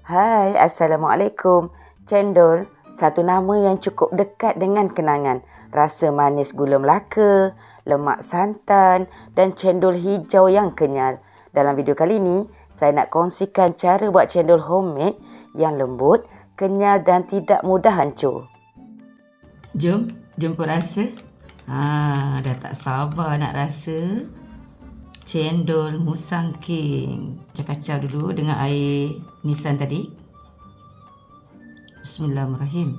Hai, Assalamualaikum. Cendol, satu nama yang cukup dekat dengan kenangan. Rasa manis gula Melaka, lemak santan dan cendol hijau yang kenyal. Dalam video kali ini, saya nak kongsikan cara buat cendol homemade yang lembut, kenyal dan tidak mudah hancur. Jom jemput rasa. Dah tak sabar nak rasa cendol Musang King. Kacau dulu dengan air nisan tadi. Bismillahirrahmanirrahim.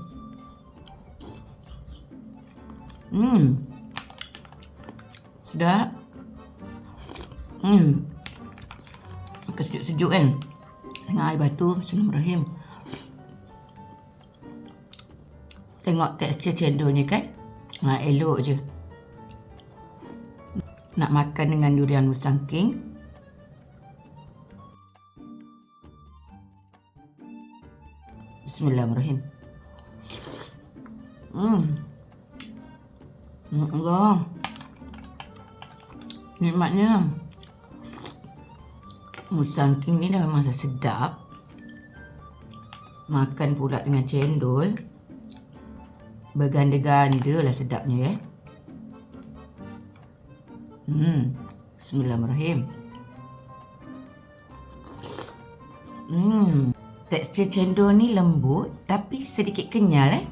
Sedap. Makan sejuk-sejuk kan. Dengan air batu. Bismillahirrahmanirrahim. Tengok tekstur cendolnya kan. Elok je. Nak makan dengan durian Musang King. Bismillahirrahmanirrahim. Allah. Nikmatnya. Musang King ni dah memang sedap. Makan pula dengan cendol. Berganda-ganda lah sedapnya ya. Bismillahirrahmanirrahim. Tekstur cendol ni lembut tapi sedikit kenyal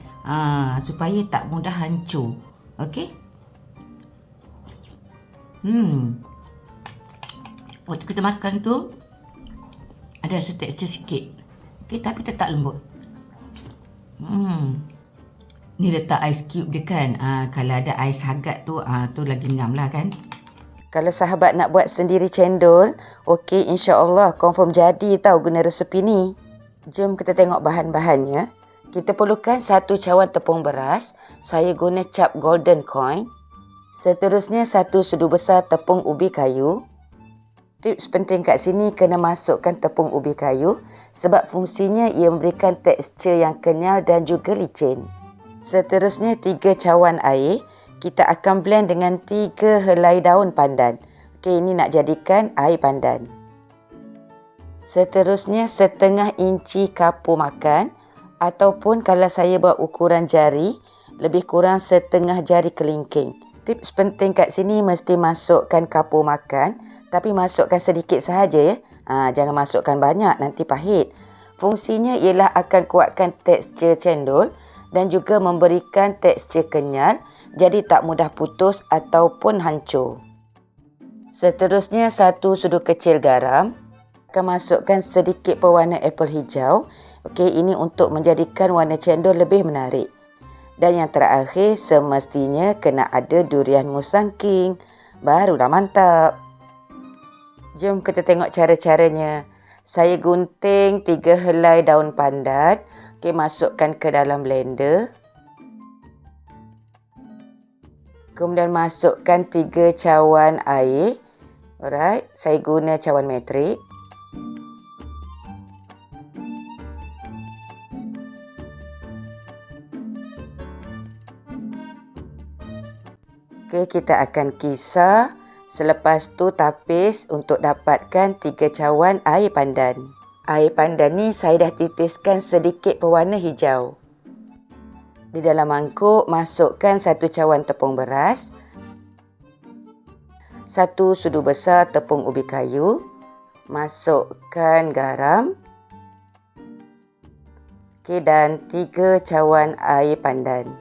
supaya tak mudah hancur. Okey. Waktu kita makan tu ada rasa tekstur sikit. Okey, tapi tetap lembut. Ni letak ais cube je kan. Kalau ada ais hagat tu tu lagi ngam lah kan. Kalau sahabat nak buat sendiri cendol, okey, insya-Allah confirm jadi tau guna resepi ni. Jom kita tengok bahan-bahannya. Kita perlukan 1 cawan tepung beras. Saya guna cap golden coin. Seterusnya 1 sudu besar tepung ubi kayu. Tips penting kat sini kena masukkan tepung ubi kayu sebab fungsinya ia memberikan tekstur yang kenyal dan juga licin. Seterusnya 3 cawan air. Kita akan blend dengan 3 helai daun pandan. Okey, ini nak jadikan air pandan. Seterusnya setengah inci kapur makan ataupun kalau saya buat ukuran jari, lebih kurang setengah jari kelingking. Tips penting kat sini mesti masukkan kapur makan tapi masukkan sedikit sahaja ya. Jangan masukkan banyak, nanti pahit. Fungsinya ialah akan kuatkan tekstur cendol dan juga memberikan tekstur kenyal jadi tak mudah putus ataupun hancur. Seterusnya 1 sudu kecil garam. Akan masukkan sedikit pewarna apple hijau. Okey, ini untuk menjadikan warna cendol lebih menarik. Dan yang terakhir semestinya kena ada durian Musang King. Barulah mantap. Jom kita tengok cara-caranya. Saya gunting 3 helai daun pandan. Okey, masukkan ke dalam blender. Kemudian masukkan 3 cawan air. Alright, saya guna cawan metrik. Okey, kita akan kisar. Selepas tu tapis untuk dapatkan 3 cawan air pandan. Air pandan ni saya dah titiskan sedikit pewarna hijau. Di dalam mangkuk, masukkan 1 cawan tepung beras, 1 sudu besar tepung ubi kayu, masukkan garam, dan 3 cawan air pandan.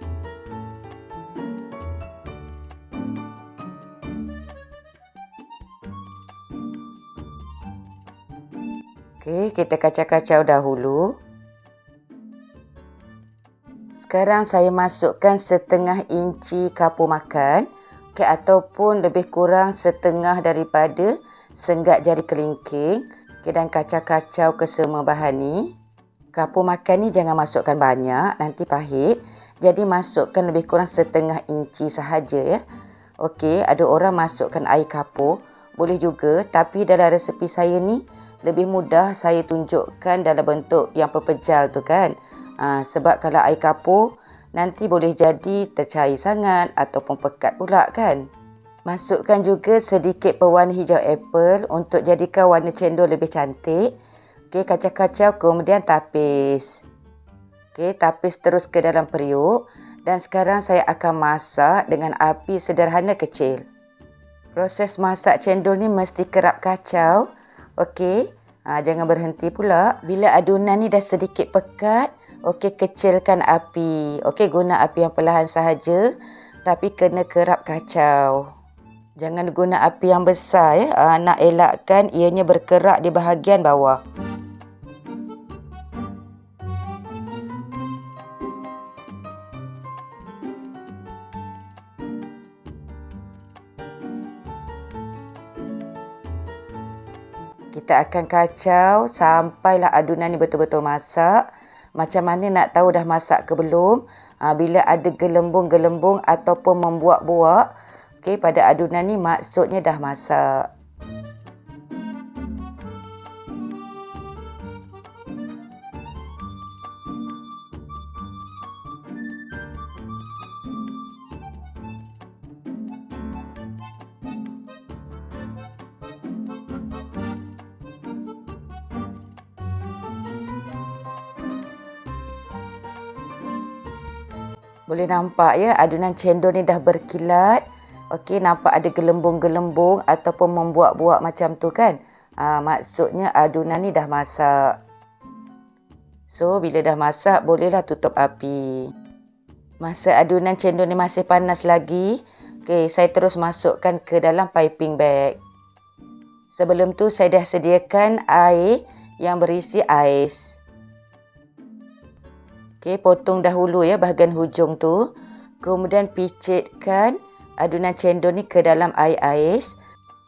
Kita kacau-kacau dahulu. Sekarang saya masukkan setengah inci kapur makan. Ataupun lebih kurang setengah daripada sengat jari kelingking. Dan kacau-kacau ke semua bahan ni. Kapur makan ni jangan masukkan banyak, nanti pahit. Jadi masukkan lebih kurang setengah inci sahaja ya. Okey, ada orang masukkan air kapur. Boleh juga, tapi dalam resepi saya ni lebih mudah saya tunjukkan dalam bentuk yang pepejal tu kan. Sebab kalau air kapur nanti boleh jadi tercair sangat ataupun pekat pula kan. Masukkan juga sedikit pewarna hijau apple untuk jadikan warna cendol lebih cantik. Okey, kacau-kacau kemudian tapis. Okey, tapis terus ke dalam periuk dan sekarang saya akan masak dengan api sederhana kecil. Proses masak cendol ni mesti kerap kacau. Okey, jangan berhenti pula. Bila adunan ni dah sedikit pekat, okey, kecilkan api. Okey, guna api yang perlahan sahaja tapi kena kerap kacau. Jangan guna api yang besar ya. Nak elakkan ianya berkerak di bahagian bawah. Kita akan kacau sampailah adunan ni betul-betul masak. Macam mana nak tahu dah masak ke belum? Bila ada gelembung-gelembung ataupun membuak-buak, okey, pada adunan ni maksudnya dah masak. Boleh nampak ya, adunan cendol ni dah berkilat. Okey, nampak ada gelembung-gelembung ataupun membuak-buak macam tu kan. Maksudnya adunan ni dah masak. So, bila dah masak, bolehlah tutup api. Masa adunan cendol ni masih panas lagi, okey, saya terus masukkan ke dalam piping bag. Sebelum tu, saya dah sediakan air yang berisi ais. Okey, potong dahulu ya bahagian hujung tu. Kemudian picitkan adunan cendol ni ke dalam air ais.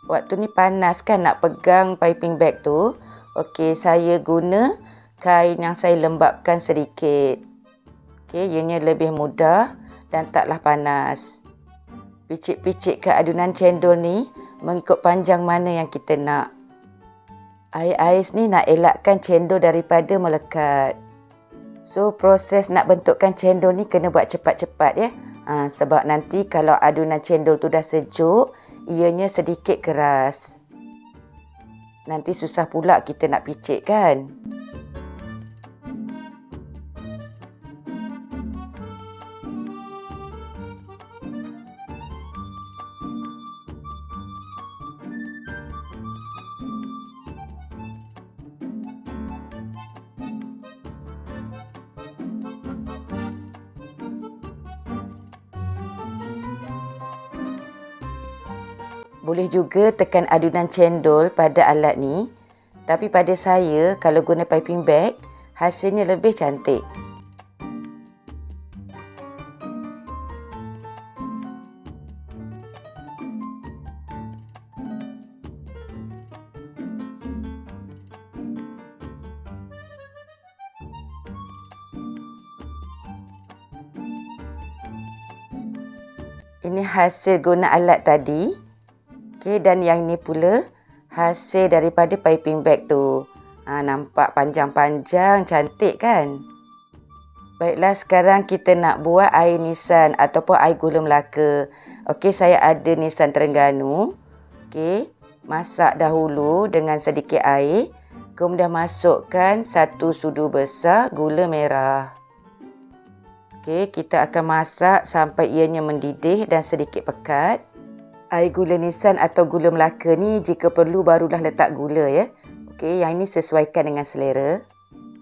Waktu ni panas kan nak pegang piping bag tu. Okey, saya guna kain yang saya lembapkan sedikit. Okey, ianya lebih mudah dan taklah panas. Picit-picitkan adunan cendol ni mengikut panjang mana yang kita nak. Air ais ni nak elakkan cendol daripada melekat. So, proses nak bentukkan cendol ni kena buat cepat-cepat ya. Sebab nanti kalau adunan cendol tu dah sejuk, ianya sedikit keras. Nanti susah pula kita nak picit kan. Boleh juga tekan adunan cendol pada alat ni. Tapi pada saya, kalau guna piping bag, hasilnya lebih cantik. Ini hasil guna alat tadi. Okey, dan yang ni pula hasil daripada piping bag tu. Nampak panjang-panjang, cantik kan? Baiklah, sekarang kita nak buat air nisan ataupun air gula Melaka. Okey, saya ada nisan Terengganu. Okey, masak dahulu dengan sedikit air. Kemudian masukkan 1 sudu besar gula merah. Okey, kita akan masak sampai ianya mendidih dan sedikit pekat. Air gula nisan atau gula Melaka ni jika perlu barulah letak gula ya. Okey, yang ini sesuaikan dengan selera.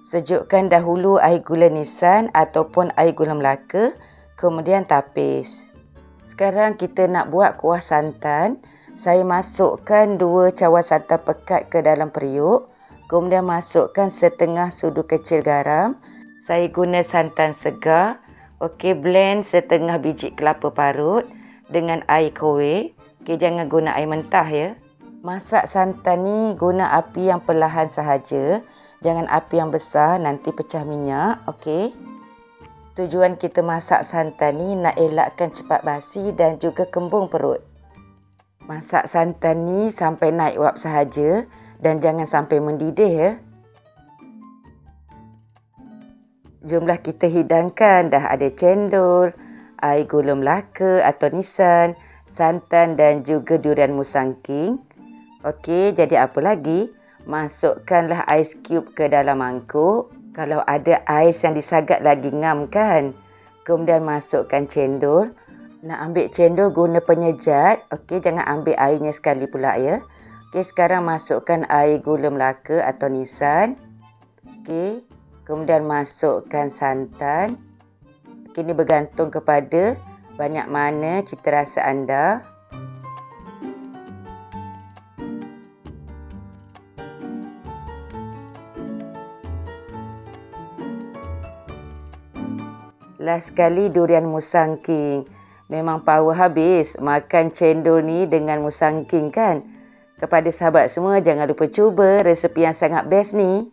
Sejukkan dahulu air gula nisan ataupun air gula Melaka, kemudian tapis. Sekarang kita nak buat kuah santan. Saya masukkan 2 cawan santan pekat ke dalam periuk. Kemudian masukkan setengah sudu kecil garam. Saya guna santan segar. Okey, blend setengah biji kelapa parut dengan air kowe. Okey, jangan guna air mentah ya. Masak santan ni guna api yang perlahan sahaja. Jangan api yang besar, nanti pecah minyak. Okey. Tujuan kita masak santan ni nak elakkan cepat basi dan juga kembung perut. Masak santan ni sampai naik uap sahaja dan jangan sampai mendidih ya. Jumlah kita hidangkan dah ada cendol, air gula Melaka atau nisan, santan dan juga durian musangking. Okey, jadi apa lagi? Masukkanlah ais cube ke dalam mangkuk. Kalau ada ais yang disagak lagi ngam kan. Kemudian masukkan cendol. Nak ambil cendol guna penyejat. Okey, jangan ambil airnya sekali pula ya. Okey, sekarang masukkan air gula Melaka atau nisan. Okey, kemudian masukkan santan. Okey, ini bergantung kepada banyak mana cita rasa anda. Last sekali durian musangking. Memang power habis makan cendol ni dengan musangking kan. Kepada sahabat semua, jangan lupa cuba resepi yang sangat best ni.